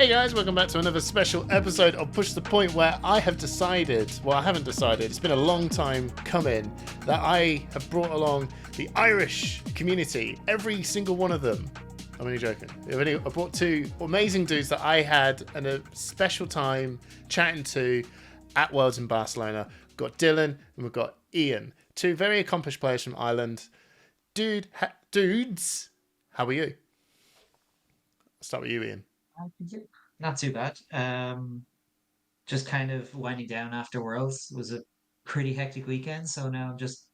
Hey guys, welcome back to another special episode of Push the Point, where I have decided, well, I haven't decided, it's been a long time coming, that I have brought along the Irish community, every single one of them. I'm only joking. I brought two amazing dudes that I had a special time chatting to at Worlds in Barcelona. We've got Dylan and we've got Ian, two very accomplished players from Ireland. Dudes, how are you? I'll start with you, Ian. Not too bad. Just kind of winding down after Worlds. It was a pretty hectic weekend, so now I'm just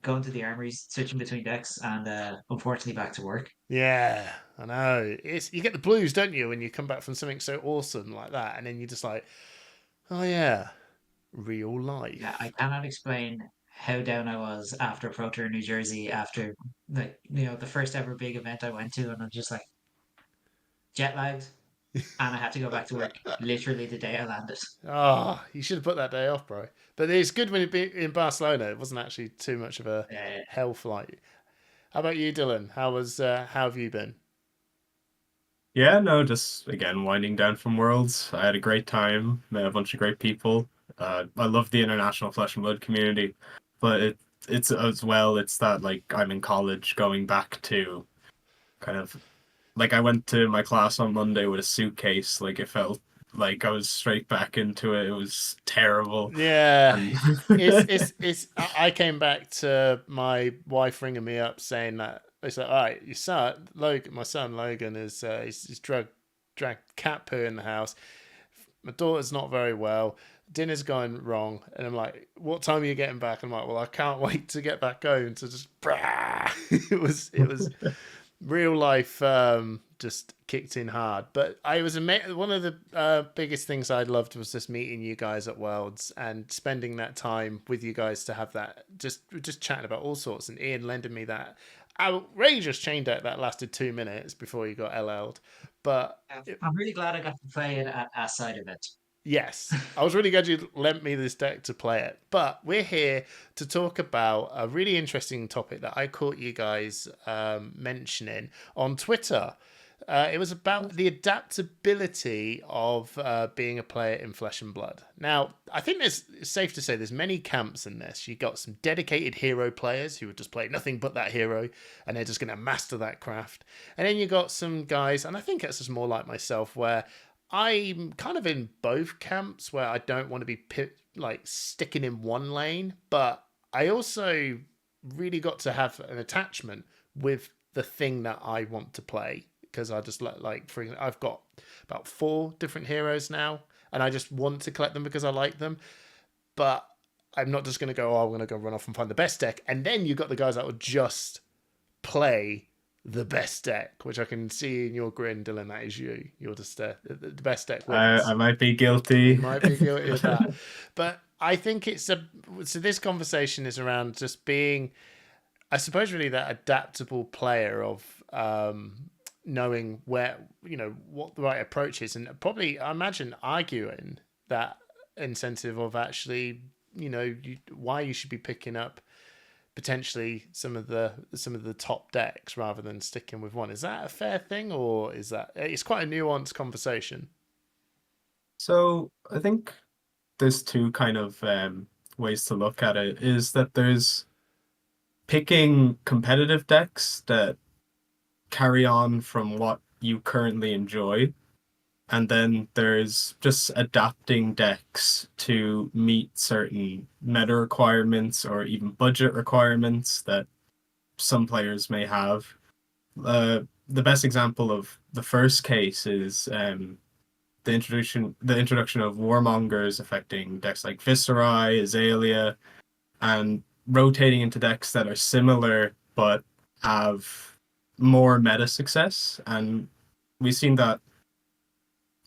going to the armories, switching between decks, and unfortunately back to work. Yeah, I know. You get the blues, don't you, when you come back from something so awesome like that, and then you're just like, oh yeah, real Yeah, I life. cannot explain how down I was after Pro Tour New Jersey after the first ever big event I went to, and I'm just like jet lagged, and I had to go back to work literally the day I landed. Oh, you should have put that day off, bro. But it's good when it in Barcelona. It wasn't actually too much of a Uh, hell flight. How about you, Dylan? How have you been? Yeah, no, just again winding down from Worlds. I had a great time, met a bunch of great people. I love the international Flesh and Blood community, but it's as well. It's that like I'm in college, going back to kind of like I went to my class on Monday with a suitcase. Like it felt like I was straight back into it. It was terrible, Yeah, and it's. I came back to my wife ringing me up saying that it's like, all right, your son Logan, my son Logan is he's dragged cat poo in the house. My daughter's not very well. Dinner's going wrong, and I'm like, "What time are you getting back?" I'm like, "Well, I can't wait to get back home to just." It was real life just kicked in hard. But I was one of the biggest things I loved was just meeting you guys at Worlds and spending that time with you guys to have that just chatting about all sorts. And Ian lending me that outrageous chain deck that lasted 2 minutes before you got LL'd. But I'm really glad I got to play it at a side event. yes, I was really glad you lent me this deck to play it. But we're here to talk about a really interesting topic that I caught you guys mentioning on Twitter. It was about the adaptability of being a player in Flesh and Blood. Now, I think it's safe to say there's many camps in this. You got some dedicated hero players who would just play nothing but that hero, and they're just going to master that craft. And then you got some guys, and I think it's just more like myself, where I'm kind of in both camps where I don't want to be sticking in one lane, but I also really got to have an attachment with the thing that I want to play because I just like for example, I've got about 4 different heroes now, and I just want to collect them because I like them. But I'm not just going to go, oh, I'm going to go run off and find the best deck. And then you've got the guys that will just play the best deck, which I can see in your grin, Dylan. That is you. You're just the best deck I wins. might be You guilty. might be guilty of that, but I think so. This conversation is around just being, I suppose, really that adaptable player of knowing where what the right approach is, and probably I imagine arguing that incentive of actually why you should be picking up potentially some of the top decks rather than sticking with one. Is that a fair thing, or is that it's quite a nuanced conversation? So I think there's two kind of ways to look at it. Is that there's picking competitive decks that carry on from what you currently enjoy, and then there's just adapting decks to meet certain meta requirements or even budget requirements that some players may have. The best example of the first case is the introduction of warmongers affecting decks like Viserai, Azalea, and rotating into decks that are similar but have more meta success. And we've seen that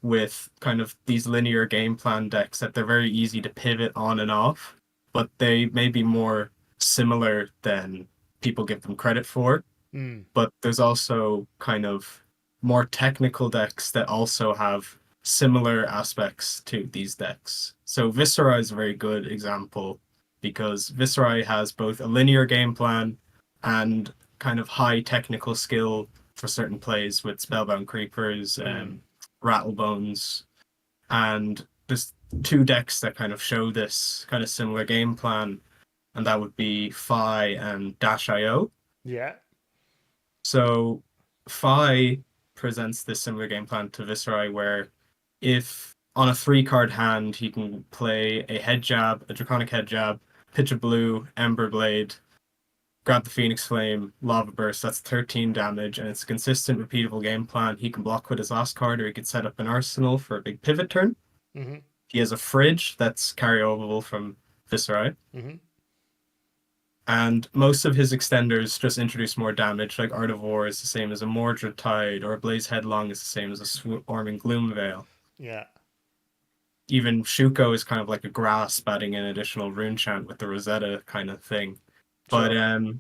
with kind of these linear game plan decks that they're very easy to pivot on and off, but they may be more similar than people give them credit for. Mm. But there's also kind of more technical decks that also have similar aspects to these decks. So Viserai is a very good example because Viserai has both a linear game plan and kind of high technical skill for certain plays with Spellbound Creepers, Mm. Rattlebones, and there's two decks that kind of show this kind of similar game plan, and that would be Phi and Dash.io. Yeah. So Phi presents this similar game plan to Viserai, where if on a 3-card hand he can play a head jab, a Draconic head jab, pitch a blue, Ember Blade, grab the Phoenix Flame, Lava Burst, that's 13 damage, and it's a consistent, repeatable game plan. He can block with his last card, or he could set up an arsenal for a big pivot turn. Mm-hmm. He has a Fridge that's carryovable from Viserai. Mm-hmm. And most of his extenders just introduce more damage, like Art of War is the same as a Mordred Tide, or Blaze Headlong is the same as a Swarming Gloom Veil. Yeah. Even Shuko is kind of like a Grasp, adding an additional rune chant with the Rosetta kind of thing. But Sure.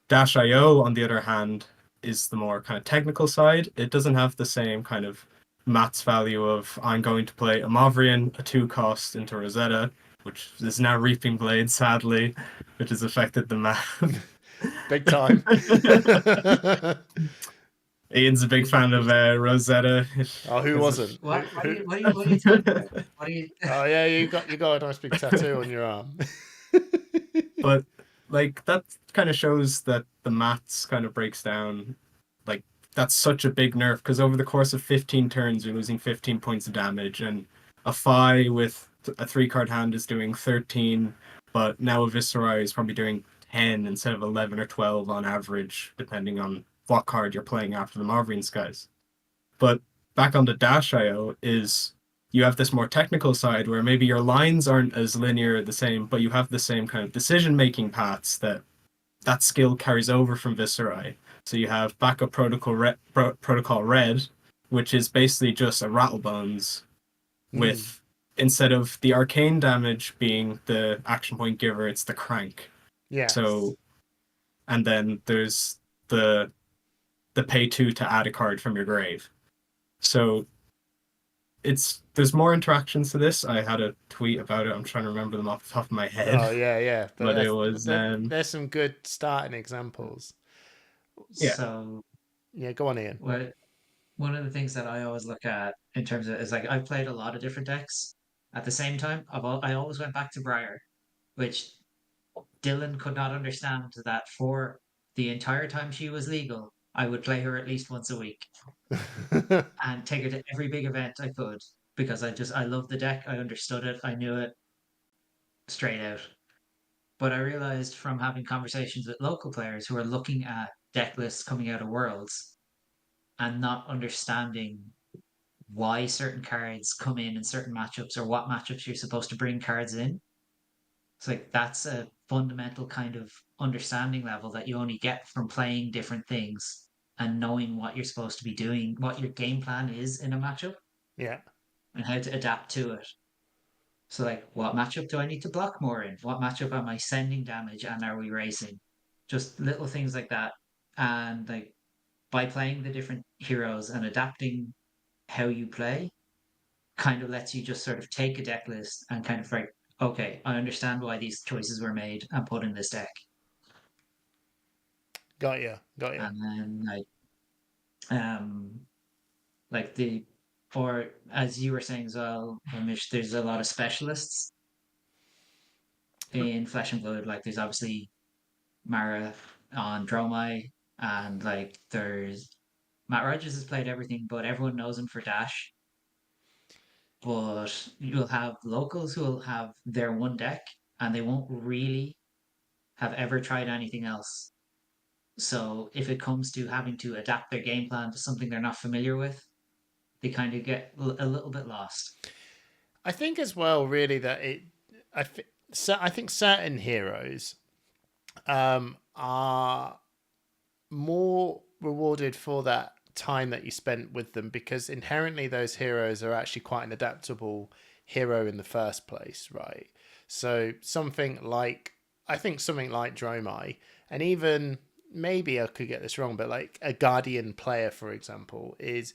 Dash.io, on the other hand, is the more kind of technical side. It doesn't have the same kind of maths value of I'm going to play a Mavrian, a 2-cost into Rosetta, which is now Reaping Blade, sadly, which has affected the math. Big time. Ian's a big fan of Rosetta. Oh, who wasn't? What are Who- you talking about? What are you? Oh yeah, you got a nice big tattoo on your arm. But like that kind of shows that the maths kind of breaks down. Like that's such a big nerf because over the course of 15 turns you're losing 15 points of damage, and a Phi with a 3-card hand is doing 13, but now a Viserai is probably doing 10 instead of 11 or 12 on average, depending on what card you're playing after the Marvin Skies. But back on the Dash.io is you have this more technical side where maybe your lines aren't as linear the same, but you have the same kind of decision-making paths that skill carries over from Viserai. So you have backup protocol red, which is basically just a Rattlebones with instead of the arcane damage being the action point giver, it's the crank. Yeah. So, and then there's the pay 2 to add a card from your grave. So there's more interactions to this. I had a tweet about it. I'm trying to remember them off the top of my head. Oh yeah. But it was there's some good starting examples. Yeah. So Yeah, go on, Ian. one of the things that I always look at in terms of is like I've played a lot of different decks at the same time. I always went back to Briar, which Dylan could not understand that for the entire time she was legal, I would play her at least once a week and take her to every big event I could because I loved the deck. I understood it. I knew it straight out. But I realized from having conversations with local players who are looking at deck lists coming out of Worlds and not understanding why certain cards come in certain matchups or what matchups you're supposed to bring cards in. It's like that's a fundamental kind of understanding level that you only get from playing different things and knowing what you're supposed to be doing, what your game plan is in a matchup. Yeah. And how to adapt to it. So like what matchup do I need to block more in? What matchup am I sending damage and are we racing? Just little things like that. And like by playing the different heroes and adapting how you play kind of lets you just sort of take a deck list and kind of like, okay, I understand why these choices were made and put in this deck. Got you. And then like or as you were saying as well, Mish, there's a lot of specialists in Flesh and Blood. Like there's obviously Mara on Dromai, and like there's Matt Rogers has played everything, but everyone knows him for Dash. But you'll have locals who will have their one deck and they won't really have ever tried anything else. So if it comes to having to adapt their game plan to something they're not familiar with, they kind of get a little bit lost. I think as well, really, that I think certain heroes are more rewarded for that time that you spent with them because inherently those heroes are actually quite an adaptable hero in the first place, right? So something like Dromai, and even maybe I could get this wrong, but like a Guardian player, for example, is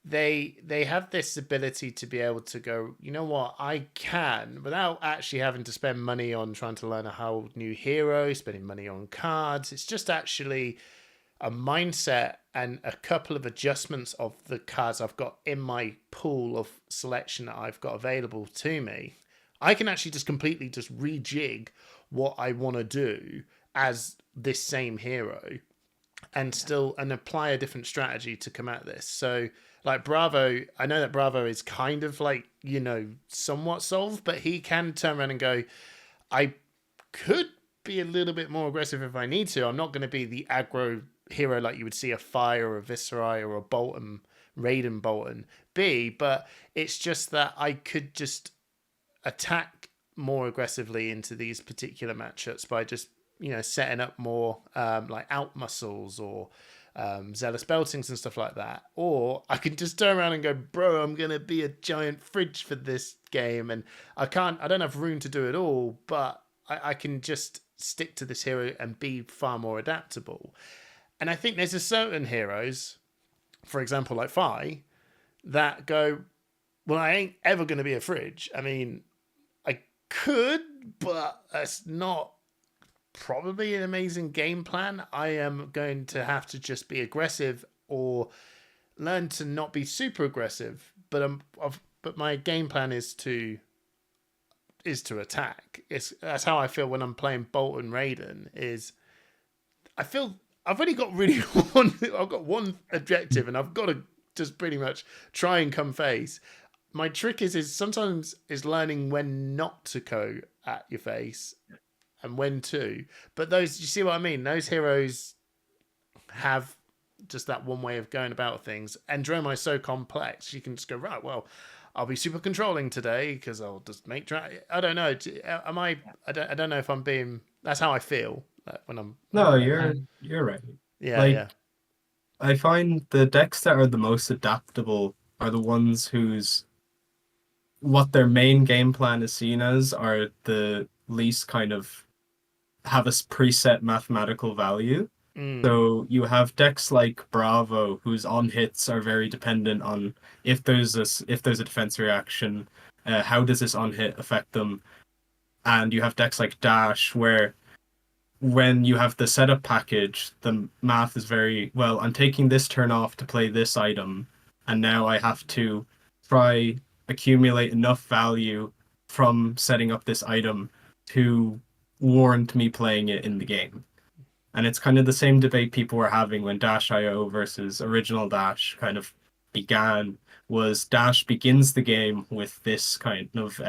they have this ability to be able to go, you know what, I can, without actually having to spend money on trying to learn a whole new hero, spending money on cards. It's just actually a mindset and a couple of adjustments of the cards I've got in my pool of selection that I've got available to me, I can actually just completely just rejig what I want to do as this same hero and still and apply a different strategy to come at this. So like Bravo, I know that Bravo is kind of like, somewhat solved, but he can turn around and go, I could be a little bit more aggressive if I need to. I'm not going to be the aggro hero like you would see a Fire or a Viserai or a Bolton, Raiden Bolton be, but it's just that I could just attack more aggressively into these particular matchups by just setting up more like out muscles or zealous beltings and stuff like that. Or I can just turn around and go, bro, I'm gonna be a giant fridge for this game, and I don't have room to do it all, but I can just stick to this hero and be far more adaptable. And I think there's a certain heroes, for example, like Fi, that go, well, I ain't ever going to be a fridge. I mean, I could, but that's not probably an amazing game plan. I am going to have to just be aggressive or learn to not be super aggressive. But my game plan is to attack. That's how I feel when I'm playing Bolt and Raiden. I feel I've only got really I've got one objective, and I've got to just pretty much try and come face. My trick is sometimes is learning when not to go at your face and when to. But those, you see what I mean? Those heroes have just that one way of going about things. And Dromai is so complex, you can just go, right, well, I'll be super controlling today because I'll just make I don't know. Am I? I don't know if I'm being. That's how I feel when I'm. No, you're right. Yeah, like, yeah. I find the decks that are the most adaptable are the ones whose what their main game plan is seen as are the least kind of have a preset mathematical value. So you have decks like Bravo, whose on hits are very dependent on if there's a defense reaction, how does this on hit affect them, and you have decks like Dash, where when you have the setup package, the math is very well. I'm taking this turn off to play this item, and now I have to try accumulate enough value from setting up this item to warrant me playing it in the game. And it's kind of the same debate people were having when Dash.io versus original Dash kind of began, was Dash begins the game with this kind of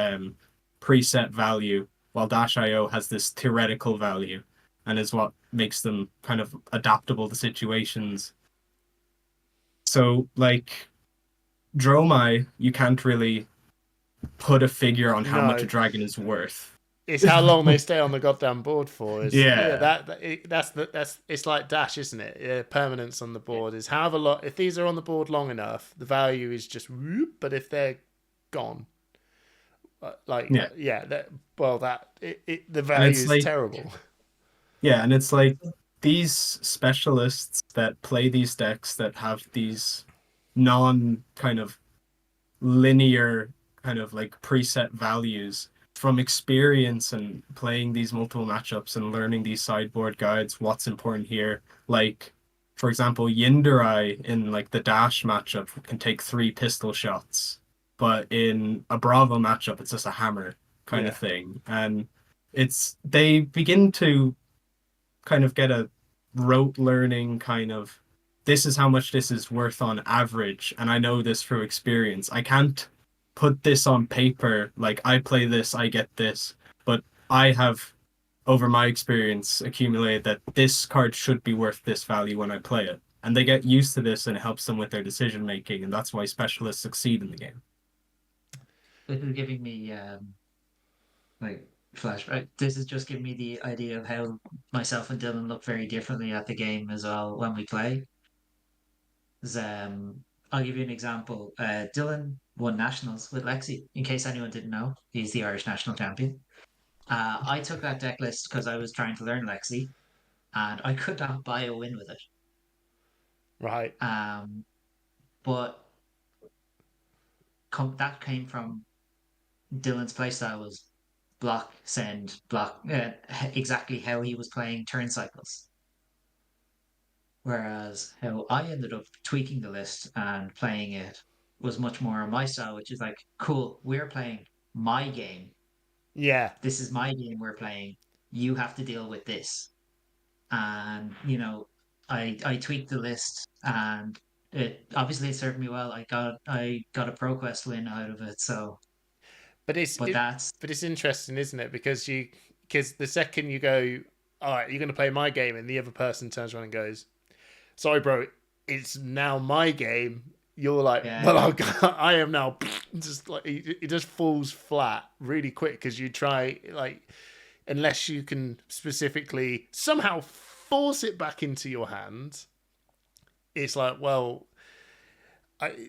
preset value, while Dash.io has this theoretical value and is what makes them kind of adaptable to situations. So, like, Dromai, you can't really put a figure on how much a No. dragon is worth. It's how long they stay on the goddamn board for. Yeah. That's it's like Dash, isn't it? Yeah, permanence on the board is however long. If these are on the board long enough, the value is just whoop. But if they're gone, the value it's is like terrible. Yeah, and it's like these specialists that play these decks that have these non kind of linear kind of like preset values from experience and playing these multiple matchups and learning these sideboard guides, what's important here. Like, for example, Yindarai in like the Dash matchup can take 3 pistol shots, but in a Bravo matchup, it's just a hammer kind of thing. And they begin to kind of get a rote learning kind of, this is how much this is worth on average, and I know this through experience. I can't put this on paper like I play this, I get this, but I have over my experience accumulated that this card should be worth this value when I play it. And they get used to this and it helps them with their decision making, and that's why specialists succeed in the game. This is giving me like flashback. This is just giving me the idea of how myself and Dylan look very differently at the game as well when we play. I'll give you an example. Dylan won nationals with Lexi. In case anyone didn't know, he's the Irish national champion. I took that deck list because I was trying to learn Lexi, and I could not buy a win with it. Right. But that came from Dylan's playstyle was block, send, block, exactly how he was playing turn cycles. Whereas how I ended up tweaking the list and playing it was much more on my style, which is like, cool, we're playing my game. Yeah. This is my game we're playing. You have to deal with this. And, I tweaked the list and it served me well. I got a ProQuest win out of it. So, But it's but it, that's but it's interesting, isn't it? Because the second you go, all right, you're going to play my game, and the other person turns around and goes, "Sorry, bro, it's now my game." You're like, yeah, "Well, I am now." Just like it just falls flat really quick because you try like unless you can specifically somehow force it back into your hand. It's like, well,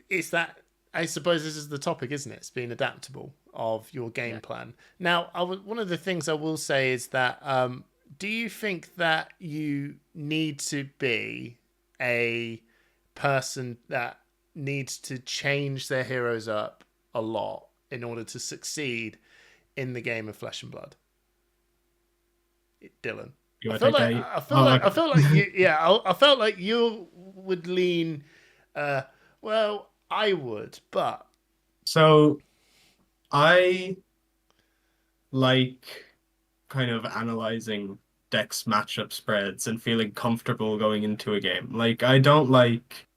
it's that. I suppose this is the topic, isn't it? It's being adaptable of your game yeah. plan. Now, one of the things I will say is that do you think that you need to be a person that needs to change their heroes up a lot in order to succeed in the game of Flesh and Blood? Dylan. You I want to feel take like that? I feel Oh, like I okay. feel like you yeah I felt like you would lean well I would but So I like kind of analyzing decks matchup spreads and feeling comfortable going into a game. Like I don't like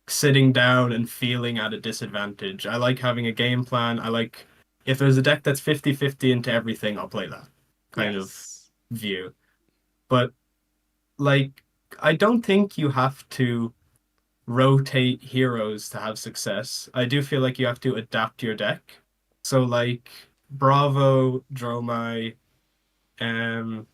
sitting down and feeling at a disadvantage. I like having a game plan. I like if there's a deck that's 50-50 into everything, I'll play that kind of yes view. But like I don't think you have to rotate heroes to have success. I do feel like you have to adapt your deck. So like Bravo, Dromai, um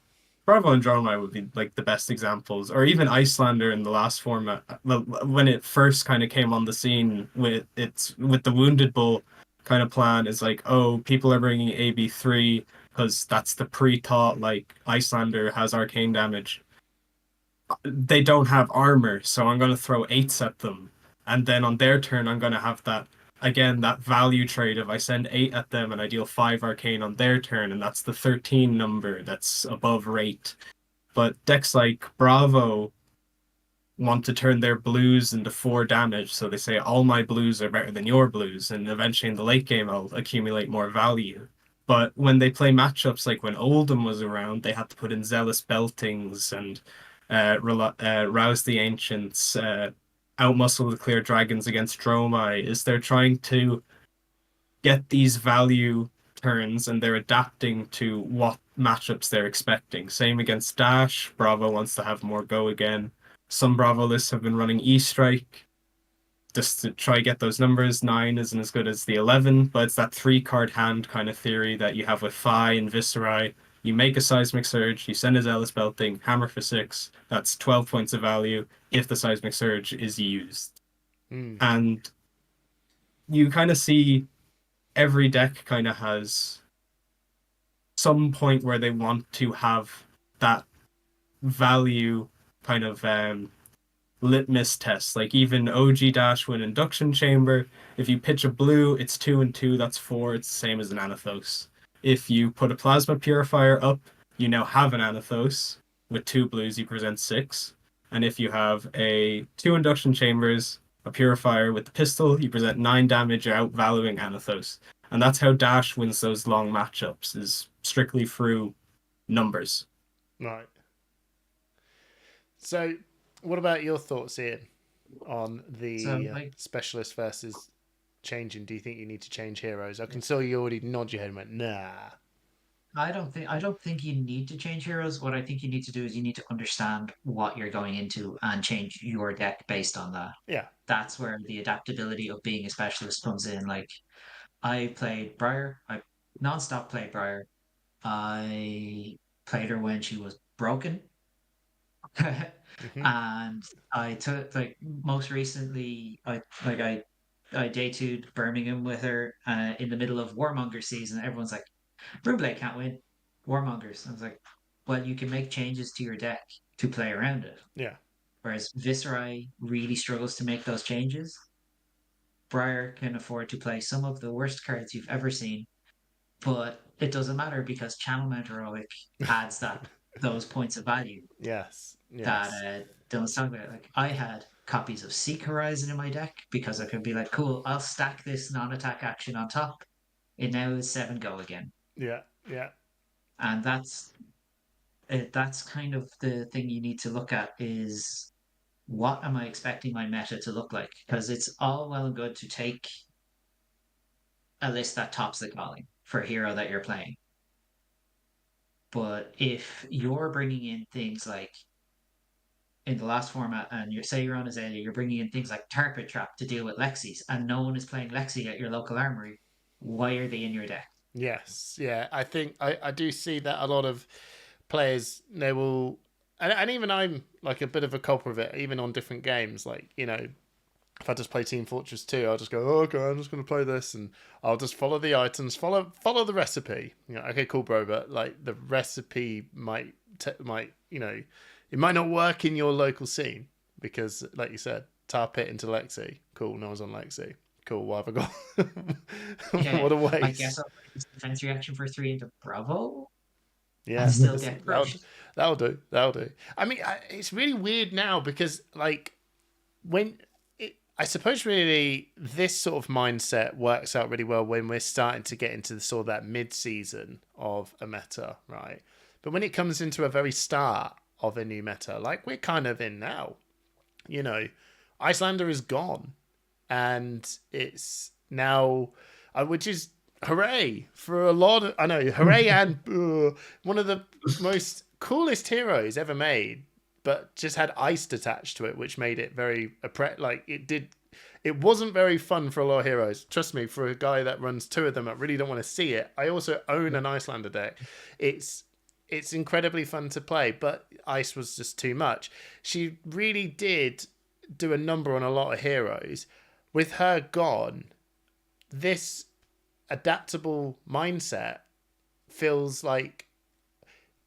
Bravo and Dromai would be like the best examples, or even Icelander in the last format. Well, when it first kind of came on the scene with the Wounded Bull kind of plan, is like, oh, people are bringing AB3 because that's the pre-thought. Like Icelander has arcane damage. They don't have armor, so I'm going to throw eights at them, and then on their turn, I'm going to have that again that value trade of I send eight at them and I deal five arcane on their turn, and that's the 13 number that's above rate. But decks like Bravo want to turn their blues into four damage, so they say all my blues are better than your blues, and eventually in the late game I'll accumulate more value. But when they play matchups like when Oldham was around, they had to put in Zealous Beltings and Rouse the Ancients, outmuscle the Clear Dragons against Dromai. Is they're trying to get these value turns and they're adapting to what matchups they're expecting. Same against Dash. Bravo wants to have more go again. Some Bravo lists have been running E Strike just to try get those numbers. 9 isn't as good as the 11, but it's that three card hand kind of theory that you have with Phi and Viscerai. You make a Seismic Surge, you send a Zealous Belting, hammer for 6. That's 12 points of value if the Seismic Surge is used. mm. And you kind of see every deck kind of has some point where they want to have that value kind of litmus test. Like even OG Dash with Induction Chamber, if you pitch a blue, it's 2 and 2, that's 4. It's the same as an Anathos. If you put a Plasma Purifier up, you now have an Anathos. With 2 blues, you present 6. And if you have a 2 Induction Chambers, a Purifier with the pistol, you present 9 damage, you're outvaluing Anathos. And that's how Dash wins those long matchups, is strictly through numbers. Right. So what about your thoughts, Ian, on So the like specialist versus changing? Do you think you need to change heroes? I can tell you already nod your head and went nah. I don't think you need to change heroes. What I think you need to do is you need to understand what you're going into and change your deck based on that. Yeah. That's where the adaptability of being a specialist comes in. Like I played Briar, I non-stop played Briar. I played her when she was broken. Mm-hmm. And I took like most recently I day two'd Birmingham with her in the middle of Warmonger season. Everyone's like, Rublé can't win. Warmongers. I was like, well, you can make changes to your deck to play around it. Yeah. Whereas Viserai really struggles to make those changes. Briar can afford to play some of the worst cards you've ever seen, but it doesn't matter because Channel Mount Heroic adds that those points of value Yes. that Yes. Dylan's talking about, like I had copies of Seek Horizon in my deck because I could be like, cool, I'll stack this non-attack action on top. It now is 7 go again. Yeah, yeah, And that's kind of the thing you need to look at is what am I expecting my meta to look like? Because it's all well and good to take a list that tops the calling for a hero that you're playing. But if you're bringing in things like in the last format and you say you're on Azalea, you're bringing in things like Target Trap to deal with Lexis, and no one is playing Lexi at your local armory, why are they in your deck? yes, yeah. I think I do see that a lot of players, they will, and even I'm like a bit of a culprit of it, even on different games. Like, you know, if I just play Team Fortress 2, I'll just go, oh, okay, I'm just going to play this, and I'll just follow the items, follow the recipe. You know, okay, cool, bro, but like the recipe might you know, it might not work in your local scene because, like you said, tar pit into Lexi. Cool, no one's on Lexi. Cool, what have I got? Yeah, What a I guess waste. I'll play this defense reaction for 3 into Bravo and Yeah, still get crushed. that'll do. That'll do. I mean, it's really weird now because, like, when I suppose really this sort of mindset works out really well when we're starting to get into the sort of that mid-season of a meta, right? But when it comes into a very start of a new meta, like we're kind of in now, you know, Icelander is gone, and it's now, which is hooray for a lot of, I know, hooray, and one of the most coolest heroes ever made, but just had iced attached to it, which made it very like it wasn't very fun for a lot of heroes. Trust me, for a guy that runs 2 of them, I really don't want to see it. I also own an Icelander deck. It's incredibly fun to play, but ice was just too much. She really did do a number on a lot of heroes. With her gone, this adaptable mindset feels like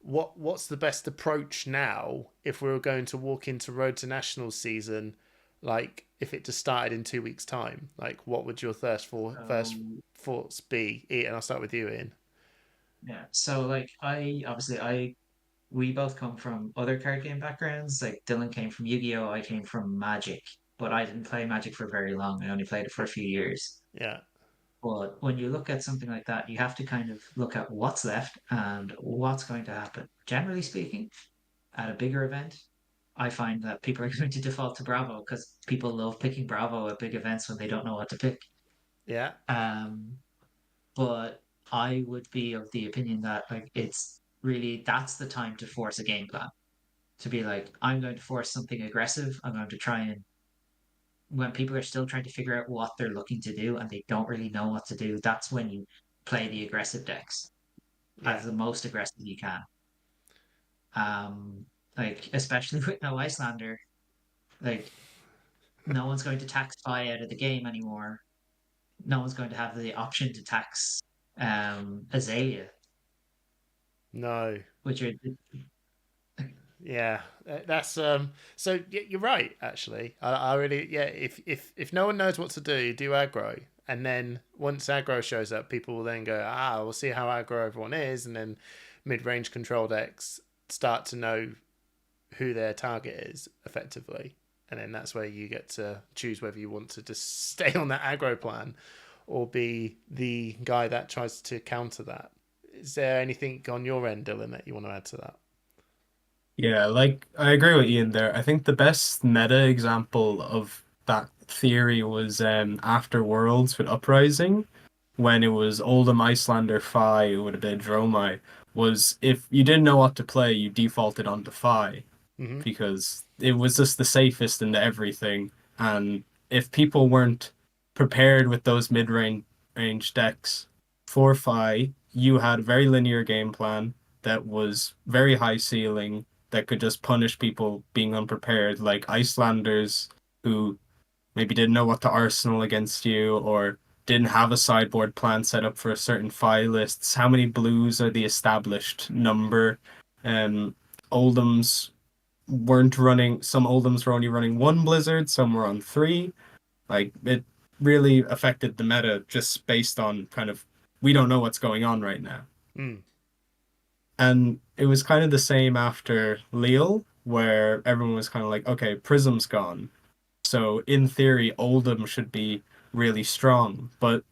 what's the best approach now if we were going to walk into Road to Nationals season, like if it just started in 2 weeks' time? Like, what would your first thoughts be? And I'll start with you, Ian. Yeah. So like we both come from other card game backgrounds. Like Dylan came from Yu-Gi-Oh! I came from Magic, but I didn't play Magic for very long. I only played it for a few years. Yeah, But when you look at something like that, you have to kind of look at what's left and what's going to happen. Generally speaking, at a bigger event, I find that people are going to default to Bravo because people love picking Bravo at big events when they don't know what to pick. yeah, Um, but I would be of the opinion that like it's really that's the time to force a game plan. To be like, I'm going to force something aggressive. I'm going to try and when people are still trying to figure out what they're looking to do and they don't really know what to do, that's when you play the aggressive decks yeah. as the most aggressive you can. Um, like especially with no Icelander, like no one's going to tax Spy out of the game anymore. No one's going to have the option to tax Azalea, No. which are Yeah, that's so you're right actually. I really, yeah, if no one knows what to do aggro, and then once aggro shows up, people will then go, we'll see how aggro everyone is, and then mid-range control decks start to know who their target is effectively, and then that's where you get to choose whether you want to just stay on that aggro plan or be the guy that tries to counter that. Is there anything on your end, Dylan, that you want to add to that? Yeah, like I agree with Ian there. I think the best meta example of that theory was after Worlds with Uprising, when it was Oldham Icelander Fi with a bit of Dromai, was if you didn't know what to play, you defaulted onto Fi Mm-hmm. because it was just the safest into everything. And if people weren't prepared with those mid range decks for Fi, you had a very linear game plan that was very high ceiling that could just punish people being unprepared, like Icelanders who maybe didn't know what to arsenal against you or didn't have a sideboard plan set up for a certain file lists. How many blues are the established number? Um, Oldhams weren't running, some Oldhams were only running 1 Blizzard, some were on 3. Like it really affected the meta just based on kind of, we don't know what's going on right now. Mm. And it was kind of the same after Lille. where everyone was kind of like, okay, Prism's gone. So in theory, Oldham should be really strong. But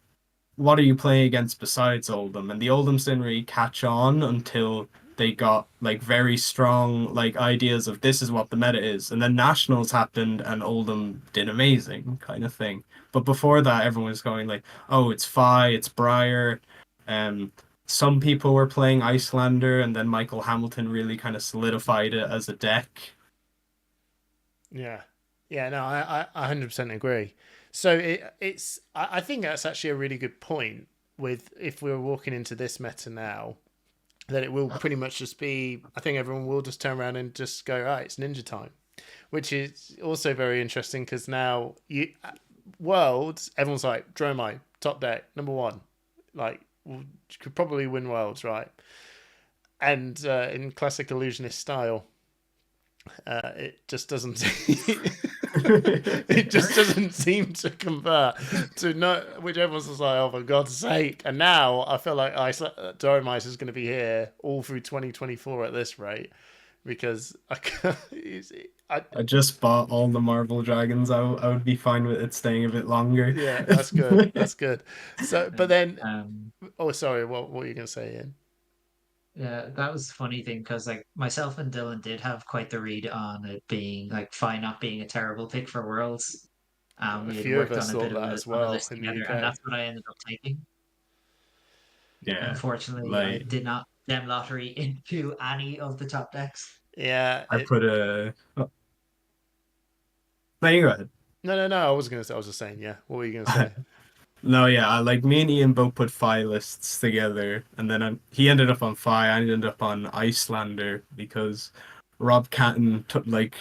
what are you playing against besides Oldham? And the Oldhams didn't really catch on until they got like very strong like ideas of this is what the meta is. And then Nationals happened and Oldham did amazing kind of thing. But before that, everyone was going like, oh, it's Fi, it's Briar. Um, some people were playing Icelander, and then Michael Hamilton really kind of solidified it as a deck. Yeah. Yeah, no, I 100% agree. So I think that's actually a really good point with if we were walking into this meta now, that it will pretty much just be, I think everyone will just turn around and just go, right, it's ninja time, which is also very interesting because now Worlds, everyone's like, Dromai, top deck, number one. Like, could probably win Worlds, right? And in classic illusionist style, it just doesn't it just doesn't seem to convert to no, which everyone's just like, oh for God's sake. And now I feel like Doramice is going to be here all through 2024 at this rate, because I just bought all the Marble Dragons. I would be fine with it staying a bit longer. yeah, that's good. That's good. So but then oh sorry, what were you going to say, Ian? Yeah, that was the funny thing because like myself and Dylan did have quite the read on it being like Fi not being a terrible pick for Worlds. A We had few of worked on us a bit thought of that as on a well list in the together, and UK. that's what I ended up taking. Yeah, Unfortunately, I like did not gem lottery into any of the top decks. Yeah, I put a. Oh, no, you go ahead. no. I was gonna say. I was just saying. Yeah. What were you gonna say? No, yeah, like me and Ian both put Fi lists together, and then he ended up on Fi. I ended up on Icelander because Rob Catton took like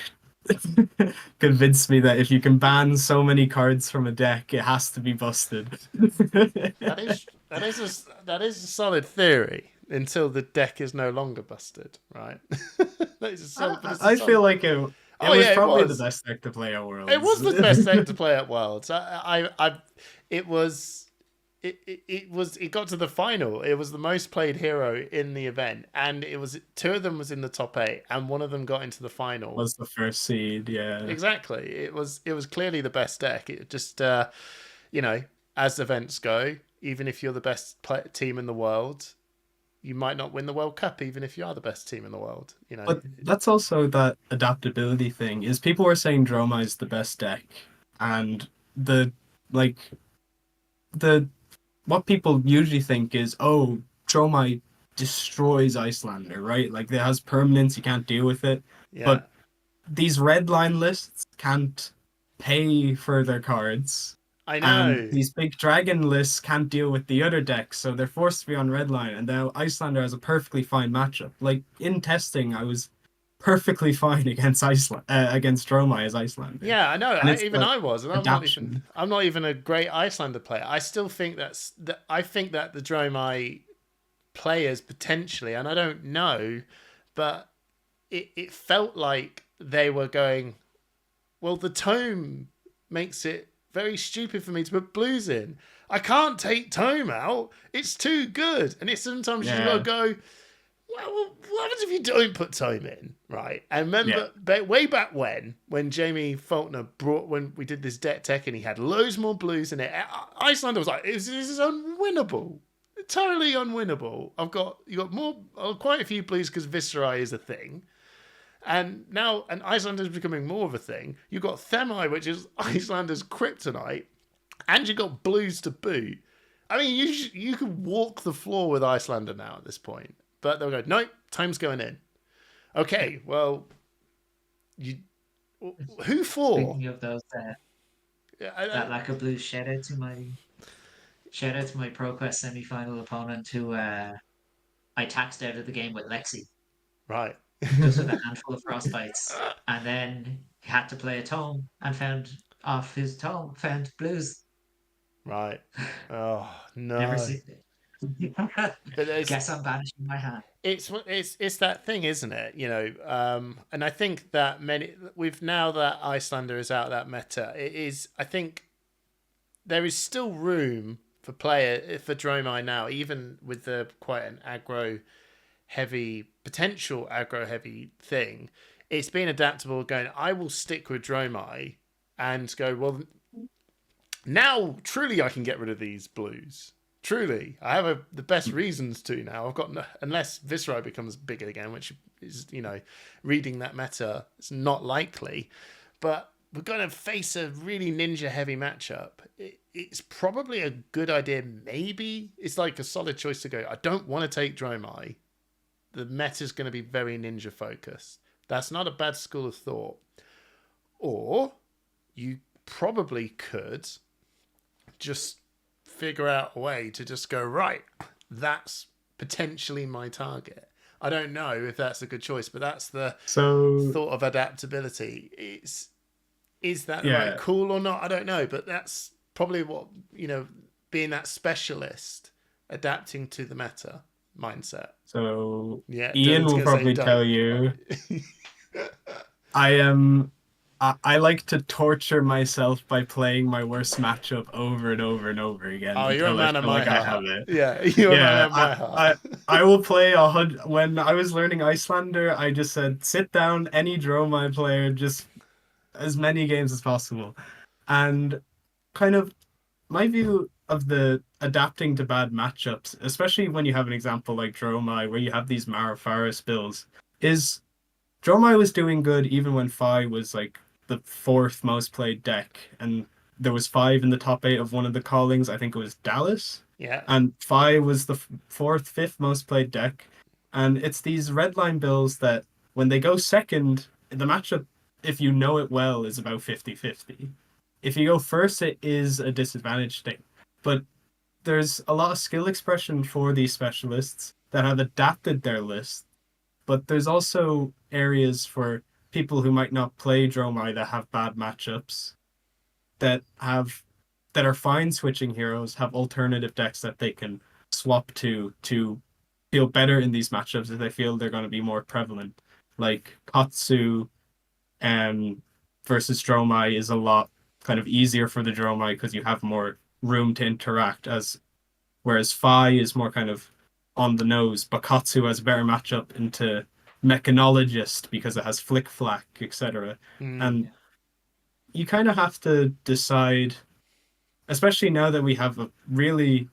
convinced me that if you can ban so many cards from a deck, it has to be busted. That is a solid theory until the deck is no longer busted, right? That is a solid, but it's a I feel solid. like it Oh was yeah, it probably the was. best deck to play at It Worlds. was the best deck to play at Worlds. It was. It got to the final. It was the most played hero in the event, and it was two of them was in the top 8, and one of them got into the final. Was the first seed, yeah. Exactly. It was clearly the best deck. It just as events go, even if you're the best team in the world, you might not win the World Cup, even if you are the best team in the world. But that's also that adaptability thing. Is people were saying Droma is the best deck, and the like the what people usually think is, oh, Droma destroys Icelander, right? Like it has permanence, you can't deal with it. Yeah. But these red line lists can't pay for their cards. I And know. these big dragon lists can't deal with the other decks, so they're forced to be on red line. And now Icelander has a perfectly fine matchup. Like in testing, I was perfectly fine against against Dromai as Icelander. Yeah, I know. And it's Even the I was, and adaptation. I'm not even a great Icelander player. I still think I think that the Dromai players potentially, and I don't know, but it felt like they were going, well, the tome makes it very stupid for me to put blues in. I can't take tome out. It's too good. And it's sometimes you got to go, well, what happens if you don't put tome in, right? And remember, way back when Jamie Faulkner when we did this deck tech and he had loads more blues in it, Icelander was like, this is unwinnable. Totally unwinnable. You got more, quite a few blues because Viscerai is a thing. And now, and Icelander is becoming more of a thing. You've got Themai, which is Icelander's kryptonite, and you've got blues to boot. I mean, you could walk the floor with Icelander now at this point. But they'll go, nope, time's going in. Okay, well, who for? Speaking of those, that lack of blue, shout out to my ProQuest semi-final opponent who I taxed out of the game with Lexi. Right. Just with a handful of frostbites, and then had to play a tome and found blues. Right. Oh no. Never seen it. But guess I'm banishing my hand. It's that thing, isn't it? And I think that we've now that Icelander is out of that meta, it is. I think there is still room for Dromai now, even with the quite an potential aggro heavy thing. it's been adaptable. Going, I will stick with Dromai and go. Well, now truly I can get rid of these blues. Truly, I have the best reasons to now. I've got unless Viserai becomes bigger again, which is reading that meta, it's not likely. But we're going to face a really ninja heavy matchup. It's probably a good idea. Maybe it's like a solid choice to go. I don't want to take Dromai. The meta is going to be very ninja focused. That's not a bad school of thought. Or you probably could just figure out a way to just go, right, that's potentially my target. I don't know if that's a good choice, but that's the thought of adaptability. Is that the right call or not? I don't know, but that's probably what, being that specialist, adapting to the meta mindset. So Ian will probably tell you I like to torture myself by playing my worst matchup over and over and over again. Oh, you're a man of my heart. I have it. Yeah, you're a man of my heart. I will play when I was learning Icelander, I just said, sit down, any Dromai player, just as many games as possible. And kind of my view of the adapting to bad matchups, especially when you have an example like Dromai, where you have these Mara Faris builds, is Dromai was doing good even when Fi was like the 4th most played deck, and there was 5 in the top 8 of one of the callings. I think it was Dallas. Yeah. And Fi was the 4th, 5th most played deck. And it's these redline builds that when they go second, the matchup, if you know it well, is about 50-50. If you go first, it is a disadvantage thing. But there's a lot of skill expression for these specialists that have adapted their list. But there's also areas for people who might not play Dromai that have bad matchups, that are fine switching heroes, have alternative decks that they can swap to feel better in these matchups if they feel they're going to be more prevalent. Like Katsu versus Dromai is a lot kind of easier for the Dromai because you have more room to interact, whereas Fi is more kind of on the nose. But Katsu has a better matchup into Mechanologist because it has Flick Flack, etc. And you kind of have to decide, especially now that we have a really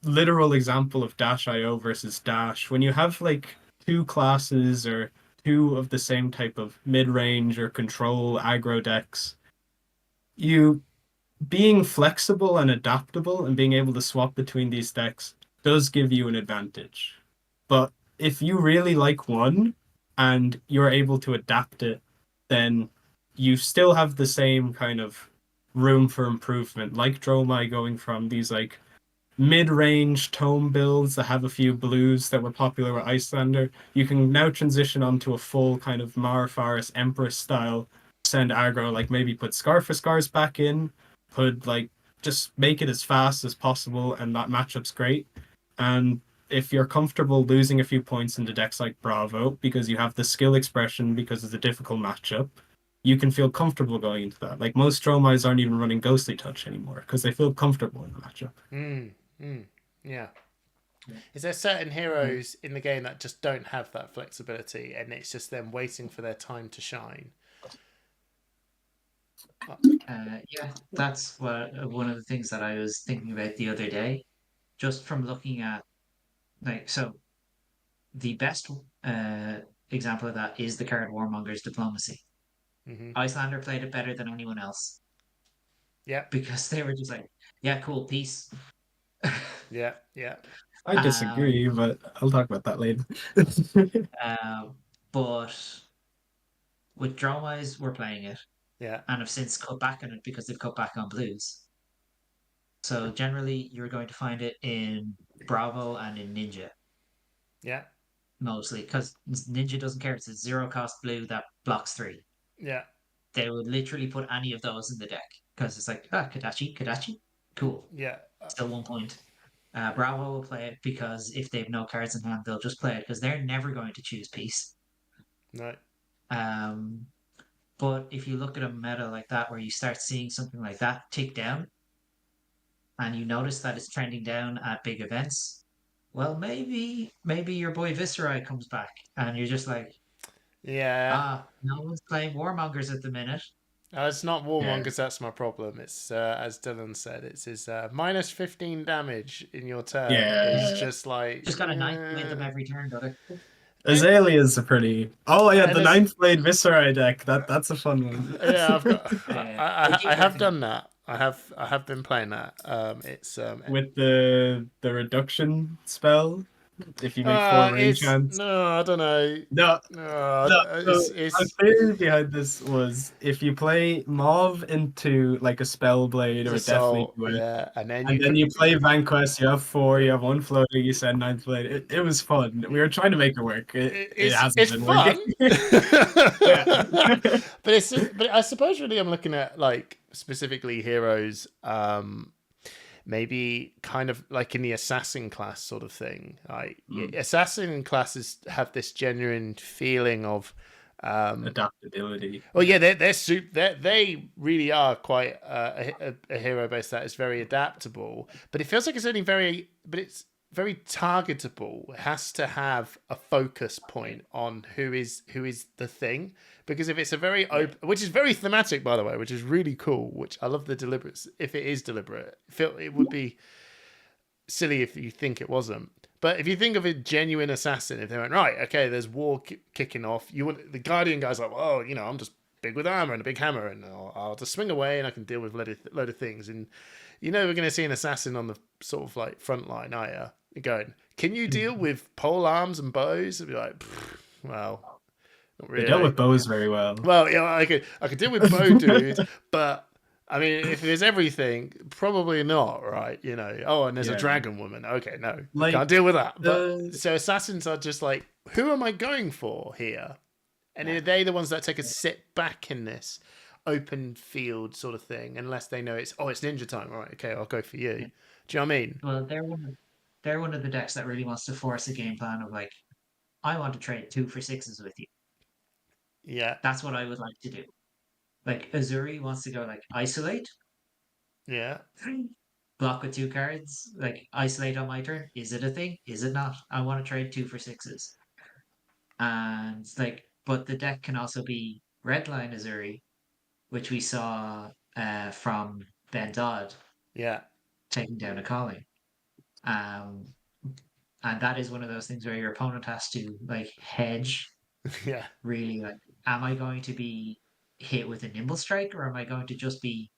literal example of Dash.io versus Dash, when you have like 2 classes or 2 of the same type of mid-range or control aggro decks, you being flexible and adaptable and being able to swap between these decks does give you an advantage. But if you really like one and you're able to adapt it, then you still have the same kind of room for improvement, like Dromai going from these like mid-range tome builds that have a few blues that were popular with Icelander. You can now transition onto a full kind of Mara Faris Empress style send aggro, like maybe put Scar for Scars back in, put like just make it as fast as possible, and that matchup's great. And if you're comfortable losing a few points into decks like Bravo because you have the skill expression because it's a difficult matchup, you can feel comfortable going into that. Like most Dromais aren't even running Ghostly Touch anymore because they feel comfortable in the matchup. Yeah. Is there certain heroes in the game that just don't have that flexibility and it's just them waiting for their time to shine? Yeah, that's one of the things that I was thinking about the other day, just from looking at so the best example of that is the card Warmonger's Diplomacy. Icelander played it better than anyone else. Yeah. Because they were just like, yeah, cool, peace. Yeah. I disagree, but I'll talk about that later. But with Dromais, we're playing it. Yeah. And have since cut back on it because they've cut back on blues. So generally, you're going to find it in Bravo and in Ninja. Yeah. Mostly, because Ninja doesn't care. It's a 0-cost blue that blocks 3. Yeah. They would literally put any of those in the deck because it's like, Kadachi, cool. Yeah. Still 1 point. Bravo will play it because if they have no cards in hand, they'll just play it because they're never going to choose peace. No. But if you look at a meta like that where you start seeing something like that tick down and you notice that it's trending down at big events, well, maybe your boy Viserai comes back and you're just like, Yeah. No one's playing Warmongers at the minute. It's not Yeah. Warmongers, that's my problem. It's, as Dylan said, it's his minus 15 damage in your turn. It's Yeah. just like. Just got a ninth with them every turn, got it. Azalea's a pretty. Oh yeah, And the it's, ninth blade Viscerai deck. That's a fun one. yeah, I've got. They I keep have working. done that. I have been playing that. It's With the reduction spell, if you make 4 rain it's chants. no, I don't know. No, No, no. So my it's theory behind this was if you play Mauve into like a Spellblade it's or a Deathly assault, Duet, yeah, and then and you then could, you play Vanquest, you have 4, you have 1 floating, you send 9th blade. It was fun. We were trying to make it work. It hasn't it's been fun. working. Yeah. But I suppose really I'm looking at like specifically heroes, maybe kind of like in the assassin class sort of thing. Like assassin classes have this genuine feeling of Adaptability. well, yeah, they really are quite a hero base that is very adaptable, but it feels like it's very targetable. It has to have a focus point on who is the thing, because if it's a very open, which is very thematic by the way, which is really cool. Which I love the deliberate. If it is deliberate, it would be silly if you think it wasn't. But if you think of a genuine assassin, if they went right, okay, there's war kicking off. You want the Guardian guy's like, well, I'm just big with armor and a big hammer, and I'll just swing away and I can deal with load of things. And we're going to see an assassin on the sort of like front line, are you? You're going, can you deal with pole arms and bows? And be like, well, not They dealt really. with bows very well. Well, I could deal with bow dude, but I mean, if there's everything, probably not, right? Oh, and there's a dragon woman. Okay, no, Like, can't deal with that. But so assassins are just like, who am I going for here? And are they the ones that take a sit back in this open field sort of thing, unless they know it's ninja time, all right? Okay, I'll go for you. Do you know what I mean? Well, they're one of the decks that really wants to force a game plan of like, I want to trade 2 for 6s with you. Yeah, That's what I would like to do. Like Azuri wants to go like isolate, yeah, block with 2 cards, like isolate on my turn. Is it a thing? Is it not? I want to trade 2 for 6s. And like, but the deck can also be Redline Azuri, which we saw from Ben Dodd yeah, taking down a calling. Um, and that is one of those things where your opponent has to like hedge yeah, really like, am I going to be hit with a nimble strike or am I going to just be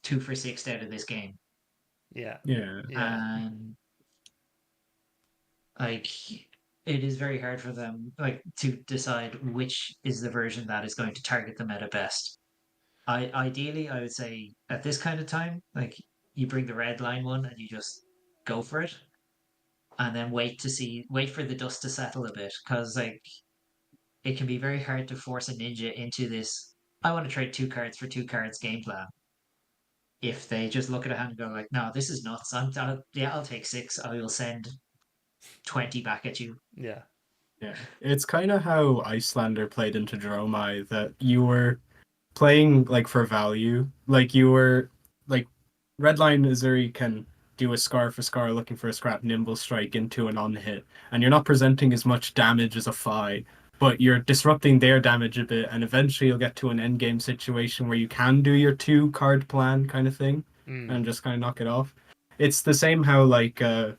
2 for 6 out of this game? yeah, Yeah. And like it is very hard for them like to decide which is the version that is going to target them at best. Ideally I would say at this kind of time, like you bring the red line one and you just go for it. And then wait for the dust to settle a bit. Because like it can be very hard to force a ninja into this I want to trade 2 cards for 2 cards game plan. If they just look at a hand and go like, no, this is nuts. I'll take 6. I will send 20 back at you. yeah, Yeah. It's kind of how Icelander played into Dromai, that you were playing like for value. Like you were like Redline Azuri can do a scar for scar looking for a scrap nimble strike into an on hit, and you're not presenting as much damage as a Fi, but you're disrupting their damage a bit, and eventually you'll get to an end game situation where you can do your 2 card plan kind of thing and just kind of knock it off. It's the same how like an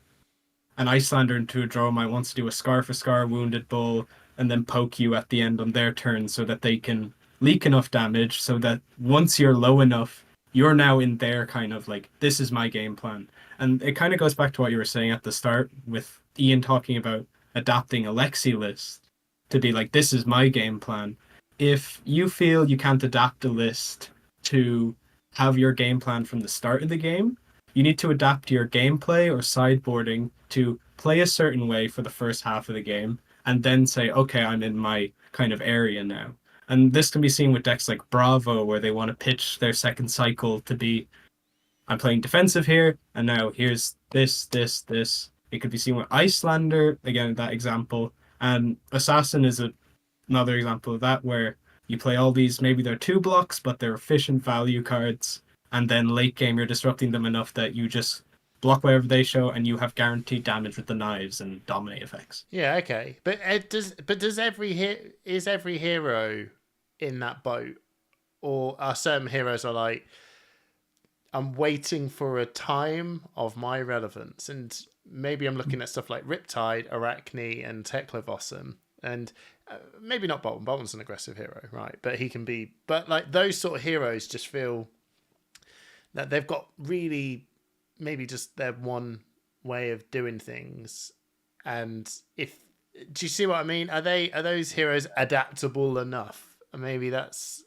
Icelander into a Dromai wants to do a scar for scar wounded bull and then poke you at the end on their turn so that they can leak enough damage so that once you're low enough, you're now in their kind of like, this is my game plan. And it kind of goes back to what you were saying at the start with Ian talking about adapting a Lexi list to be like, this is my game plan. If you feel you can't adapt a list to have your game plan from the start of the game, you need to adapt your gameplay or sideboarding to play a certain way for the first half of the game and then say, okay, I'm in my kind of area now. And this can be seen with decks like Bravo, where they want to pitch their second cycle to be, I'm playing defensive here, and now here's this, this, this. It could be seen with Icelander, again, that example. And Assassin is another example of that, where you play all these, maybe they're 2 blocks, but they're efficient value cards. And then late game, you're disrupting them enough that you just block whatever they show, and you have guaranteed damage with the knives and dominate effects. Yeah, okay. But does is every hero in that boat, or are certain heroes are like, I'm waiting for a time of my relevance, and maybe I'm looking at stuff like Riptide, Arachne, and Teclovosm, and maybe not Bolton. Bolton's an aggressive hero, right? But he can be. But like those sort of heroes just feel that they've got really maybe just their one way of doing things, and if do you see what I mean? Are those heroes adaptable enough? Maybe that's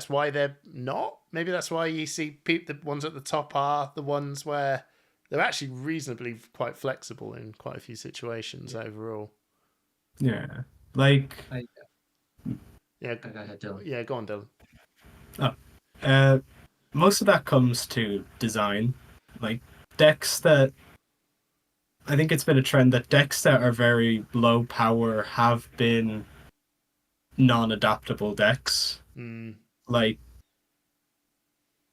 why they're not. Maybe that's why you see the ones at the top are the ones where they're actually reasonably quite flexible in quite a few situations overall. Yeah, like Yeah, Go ahead, Dylan. yeah. Go on, Dylan. most of that comes to design. Like decks that I think it's been a trend that decks that are very low power have been non-adaptable decks. Like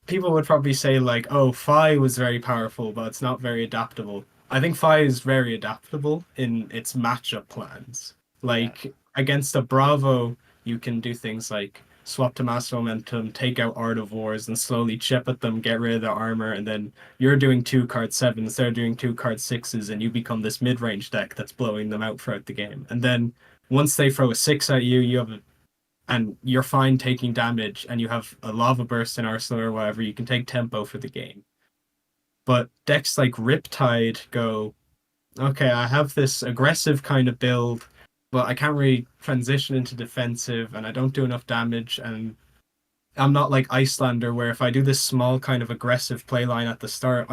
people would probably say like, oh, Phi was very powerful, but it's not very adaptable. I think Phi is very adaptable in its matchup plans. Like against a Bravo, you can do things like swap to Master Momentum, take out Art of Wars, and slowly chip at them, get rid of their armor, and then you're doing 2 card 7s, they're doing 2 card 6s, and you become this mid-range deck that's blowing them out throughout the game. And then once they throw a 6 at you, and you're fine taking damage, and you have a Lava Burst in Arsenal or whatever, you can take tempo for the game. But decks like Riptide go, okay, I have this aggressive kind of build, but I can't really transition into defensive, and I don't do enough damage, and I'm not like Icelander, where if I do this small kind of aggressive playline at the start,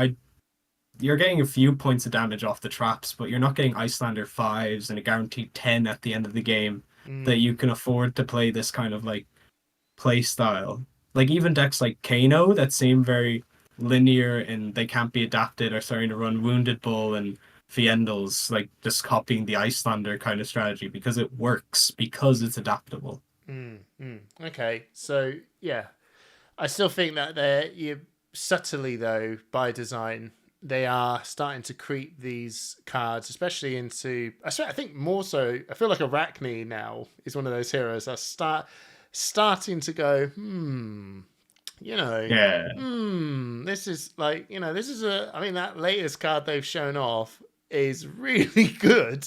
you're getting a few points of damage off the traps, but you're not getting Icelander 5s and a guaranteed 10 at the end of the game that you can afford to play this kind of like play style. Like even decks like Kano that seem very linear and they can't be adapted are starting to run Wounded Bull and Fiendals, like just copying the Icelander kind of strategy because it works, because it's adaptable. Okay, so yeah, I still think that you subtly though by design they are starting to creep these cards, especially into. I think more so. I feel like Arachne now is one of those heroes that starting to go. This is like this is a. I mean, that latest card they've shown off is really good.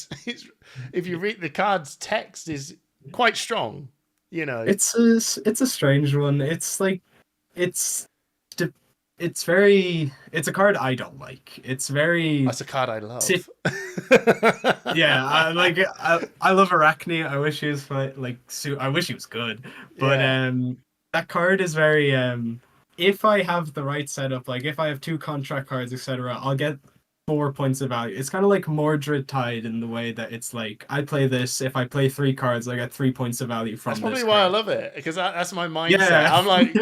If you read the card's text, is quite strong. It's a strange one. It's like it's a card I don't like. It's very. That's a card I love. Yeah, I love Arachne. I wish he was I wish he was good, but that card is very if I have the right setup, like if I have 2 contract cards, etc., I'll get 4 points of value. It's kind of like Mordred Tide in the way that it's like I play this. If I play 3 cards, I get 3 points of value from. That's probably this why card. I love it, because that's my mindset. Yeah. I'm like,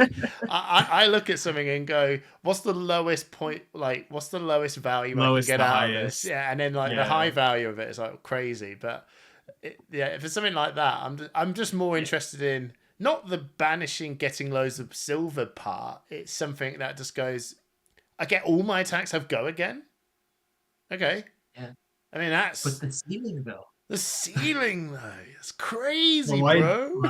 I look at something and go, what's the lowest point? Like, what's the lowest value I can get out of this? Yeah, and then like the high value of it is like crazy. But if it's something like that, I'm just more interested in not the banishing, getting loads of silver part. It's something that just goes, I get all my attacks have go again. Okay. Yeah. I mean, that's. But the ceiling, though. The ceiling, though. It's crazy, bro.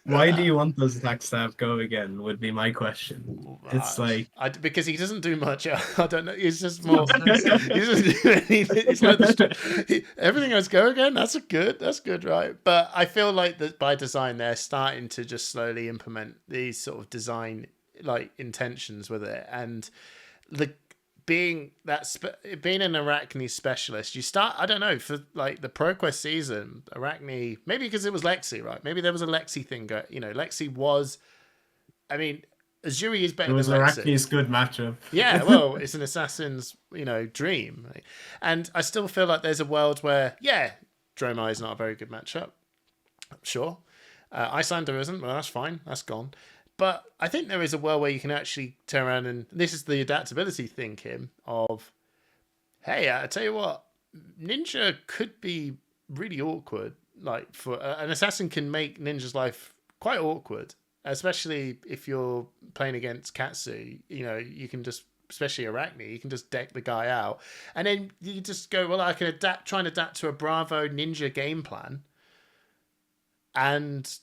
Why do you want those attacks to have go again? Would be my question. It's like. Because he doesn't do much. I don't know. He's just more. He doesn't do anything. It's like everything has go again. That's good, right? But I feel like that by design, they're starting to just slowly implement these sort of design like intentions with it. And being an Arachne specialist, you start, I don't know, for like the ProQuest season, Arachne, maybe because it was Lexi, right? Maybe there was a Lexi thing going, Lexi was, I mean, Azuri is better than Lexi. It was Arachne's good matchup. Yeah, well, it's an assassin's, dream. And I still feel like there's a world where, Dromai is not a very good matchup. Sure. Icelander isn't, well, that's fine. That's gone. But I think there is a world where you can actually turn around and this is the adaptability thinking of, hey, I tell you what, Ninja could be really awkward. Like for an assassin can make Ninja's life quite awkward, especially if you're playing against Katsu. You can just especially Arachne, you can just deck the guy out, and then you just go, well, I can try and adapt to a Bravo Ninja game plan, and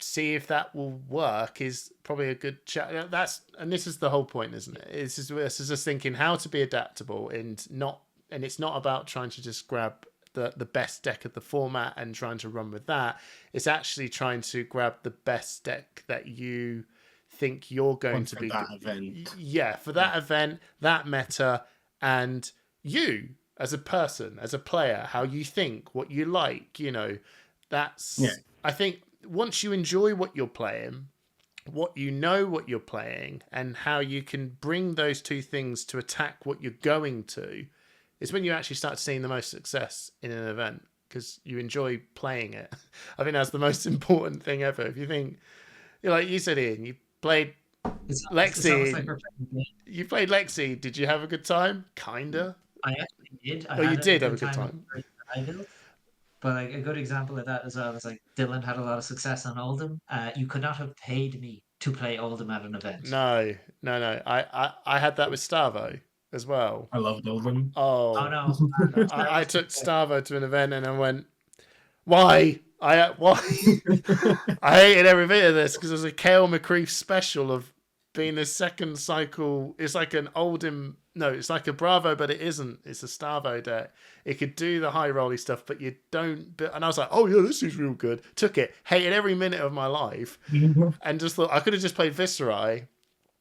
see if that will work is probably a good chat. And this is the whole point, isn't it? This is just thinking how to be adaptable and it's not about trying to just grab the best deck of the format and trying to run with that. It's actually trying to grab the best deck that you think you're going to be that event. Yeah, for that event, that meta, and you as a person, as a player, how you think, what you like, that's I think once you enjoy what you're playing, what you're playing, and how you can bring those two things to attack what you're going to, is when you actually start seeing the most success in an event because you enjoy playing it. I think that's the most important thing ever. If you think, like you said, Ian, you played Lexi. You played Lexi. Did you have a good time? Kinda. I actually did. You did have a good time. But like a good example of that as well is like Dylan had a lot of success on Oldham. You could not have paid me to play Oldham at an event. No. I had that with Starvo as well. I loved Oldham. Oh no. I took Starvo to an event and I went, why? I hated every bit of this because it was a Kale McCreef special of being the second cycle. It's like an Oldham. No, it's like a Bravo, but it isn't. It's a Starvo deck. It could do the high rolly stuff, but you don't. And I was like, oh yeah, this is real good. Took it, hated every minute of my life, and just thought I could have just played Viscerai,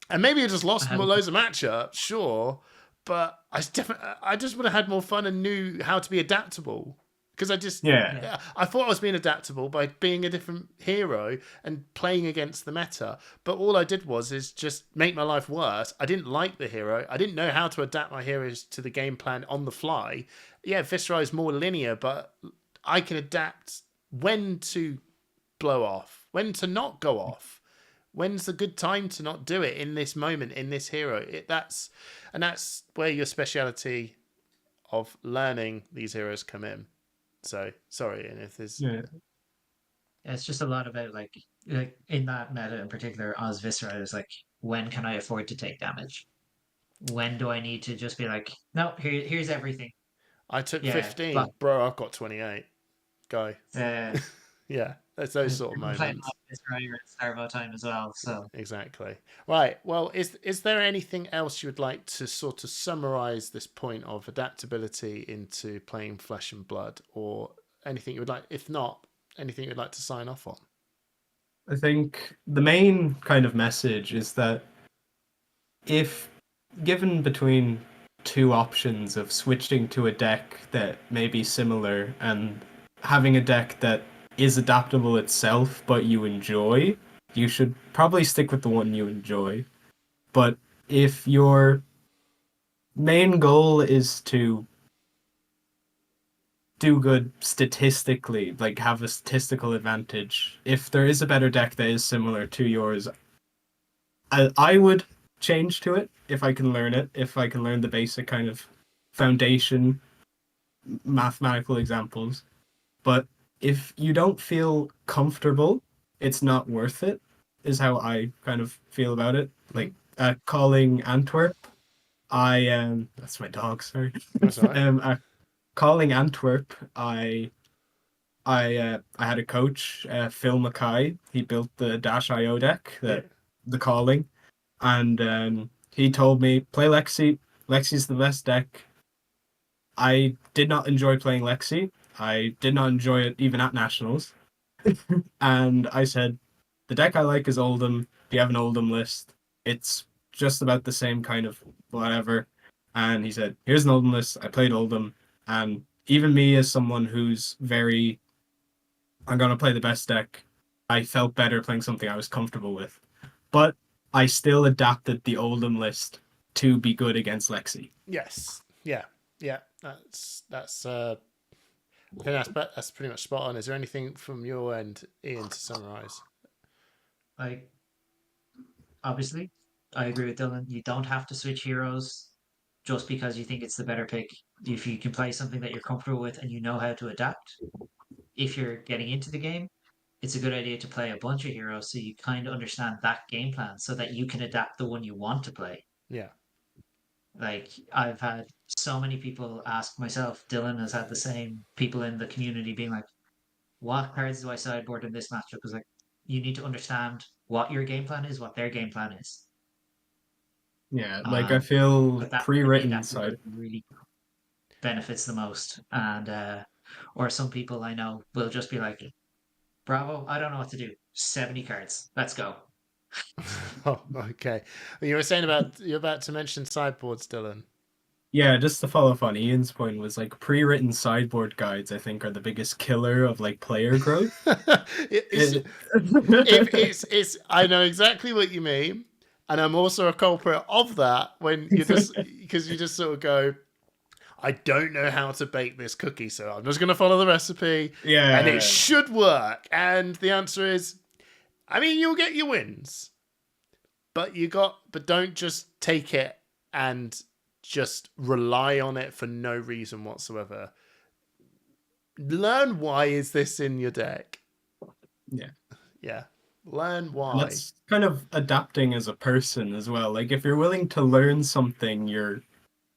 and maybe I just lost loads of matchups, sure, but I just would have had more fun and knew how to be adaptable. Because I thought I was being adaptable by being a different hero and playing against the meta. But all I did was just make my life worse. I didn't like the hero. I didn't know how to adapt my heroes to the game plan on the fly. Yeah, Viscerai is more linear, but I can adapt when to blow off, when to not go off. When's the good time to not do it in this moment, in this hero? That's where your speciality of learning these heroes come in. So sorry, and if there's it's just a lot about like in that meta in particular, as Viscerai is like, when can I afford to take damage? When do I need to just be like, no, here's everything. I took 15, bro. I've got 28. Go. Yeah, that's those sort of moments. Playing Viscerai at Starvo time as well, so exactly. Right. Well, is there anything else you would like to sort of summarize this point of adaptability into playing Flesh and Blood, or anything you would like? If not, anything you'd like to sign off on? I think the main kind of message is that if given between two options of switching to a deck that may be similar and having a deck that is adaptable itself but you enjoy, you should probably stick with the one you enjoy. But if your main goal is to do good statistically, like have a statistical advantage, if there is a better deck that is similar to yours, I would change to it if I can learn it, if I can learn the basic kind of foundation mathematical examples. But if you don't feel comfortable, it's not worth it, is how I kind of feel about it. Like calling Antwerp, that's my dog, sorry. That's all right. Calling Antwerp, I had a coach, Phil Mackay. He built the Dash.io deck, the calling, and he told me, play Lexi. Lexi's the best deck. I did not enjoy playing Lexi. I did not enjoy it even at Nationals. And I said, the deck I like is Oldham. If you have an Oldham list, it's just about the same kind of whatever. And he said, here's an Oldham list. I played Oldham. And even me as someone who's very, I'm going to play the best deck, I felt better playing something I was comfortable with. But I still adapted the Oldham list to be good against Lexi. Yes. Yeah. That's I think that's pretty much spot on. Is there anything from your end, Ian, to summarize? Like, obviously, I agree with Dylan. You don't have to switch heroes just because you think it's the better pick. If you can play something that you're comfortable with and you know how to adapt, if you're getting into the game, it's a good idea to play a bunch of heroes so you kind of understand that game plan so that you can adapt the one you want to play. Yeah. Like I've had so many people ask myself, Dylan has had the same people in the community being like, what cards do I sideboard in this matchup? Because like you need to understand what your game plan is, what their game plan is. Yeah, like I feel But that for me, pre-written that's where side. it really benefits the most. And or some people I know will just be like, Bravo, I don't know what to do. 70 cards. Let's go. Oh, okay. You're about to mention sideboards, Dylan. Yeah, just to follow up on Ian's point was like pre-written sideboard guides, I think, are the biggest killer of like player growth. It's I know exactly what you mean, and I'm also a culprit of that when you just because you just sort of go, I don't know how to bake this cookie, so I'm just going to follow the recipe, and it Yeah. should work. And the answer is, I mean, you'll get your wins, but don't just take it and just rely on it for no reason whatsoever. Learn why is this in your deck. Yeah. Yeah. Learn why. And that's kind of adapting as a person as well. Like if you're willing to learn something, you're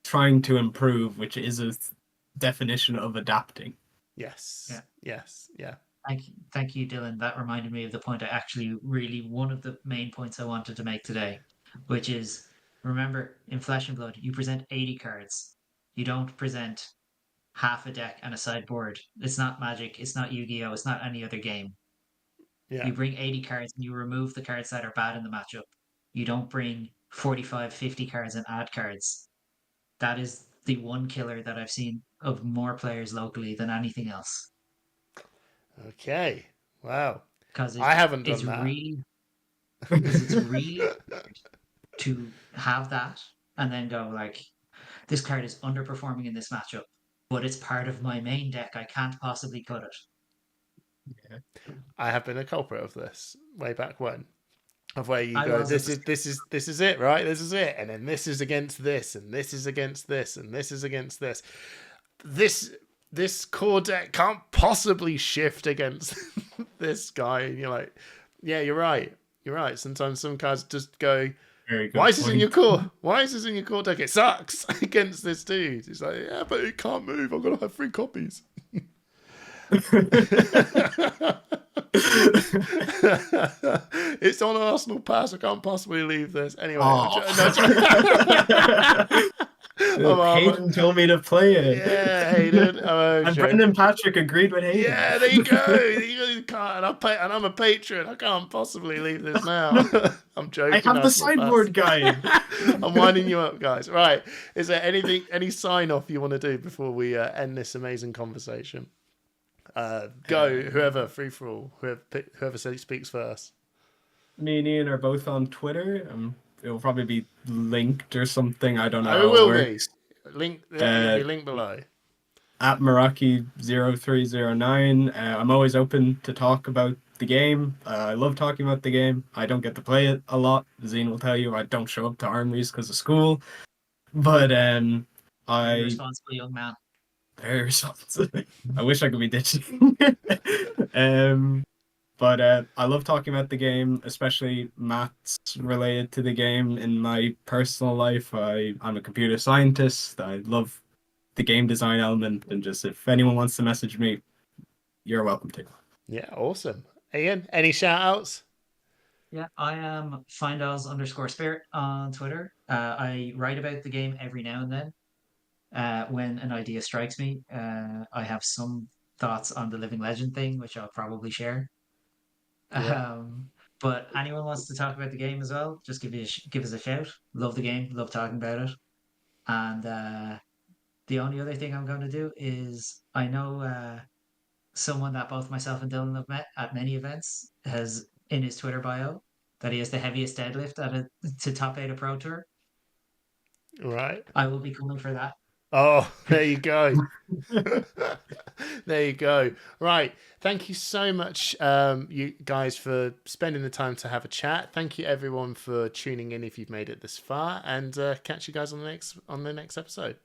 trying to improve, which is a definition of adapting. Yes. Yeah. Yes. Yeah. Thank you, Dylan. That reminded me of the point one of the main points I wanted to make today, which is remember in Flesh and Blood, you present 80 cards. You don't present half a deck and a sideboard. It's not Magic, it's not Yu-Gi-Oh, it's not any other game. Yeah. You bring 80 cards and you remove the cards that are bad in the matchup. You don't bring 45, 50 cards and add cards. That is the one killer that I've seen of more players locally than anything else. Okay. Wow. Because I haven't done it's that. really hard to have that and then go like, this card is underperforming in this matchup, but it's part of my main deck. I can't possibly cut it. Yeah. I have been a culprit of this way back when. Of where you I go, was this at is it, right? This is it, and then this is against this, and this is against this, and this is against this. This core deck can't possibly shift against this guy. And you're like, yeah, you're right. You're right. Sometimes some cards just go, Very good why is this in point. your core? Why is this in your core deck? It sucks against this dude. It's like, yeah, but it can't move. I've got to have 3 copies. It's on Arsenal Pass. I can't possibly leave this. Anyway. Hayden told me to play it. Yeah, Hayden. And Brendan Patrick agreed with Hayden. Yeah, there you go. You can't, and I'm a patron. I can't possibly leave this now. I'm joking. I have the sideboard guide. I'm winding you up, guys. Right. Is there any sign off you want to do before we end this amazing conversation? Go, whoever, free for all, whoever speaks first. Me and Ian are both on Twitter. It'll probably be linked or something. I don't know. It will be. Link, it'll be linked below. At Meraki0309. I'm always open to talk about the game. I love talking about the game. I don't get to play it a lot. Zine will tell you I don't show up to armories because of school. But You're a responsible young man. Very responsible. I wish I could be ditching. But I love talking about the game, especially maths related to the game. In my personal life, I'm a computer scientist. I love the game design element, and just if anyone wants to message me, you're welcome to. Yeah, awesome. Ian, any shout outs? Yeah, I am Findals_spirit on Twitter. I write about the game every now and then. When an idea strikes me, I have some thoughts on the Living Legend thing, which I'll probably share. Yeah. But anyone wants to talk about the game as well, just give us a shout. Love the game, love talking about it. And the only other thing I'm going to do is I know someone that both myself and Dylan have met at many events has in his Twitter bio that he has the heaviest deadlift to top 8 a pro tour. Right. I will be coming for that. Oh, there you go. There you go. Right. Thank you so much, you guys, for spending the time to have a chat. Thank you, everyone, for tuning in if you've made it this far. And catch you guys on the next episode.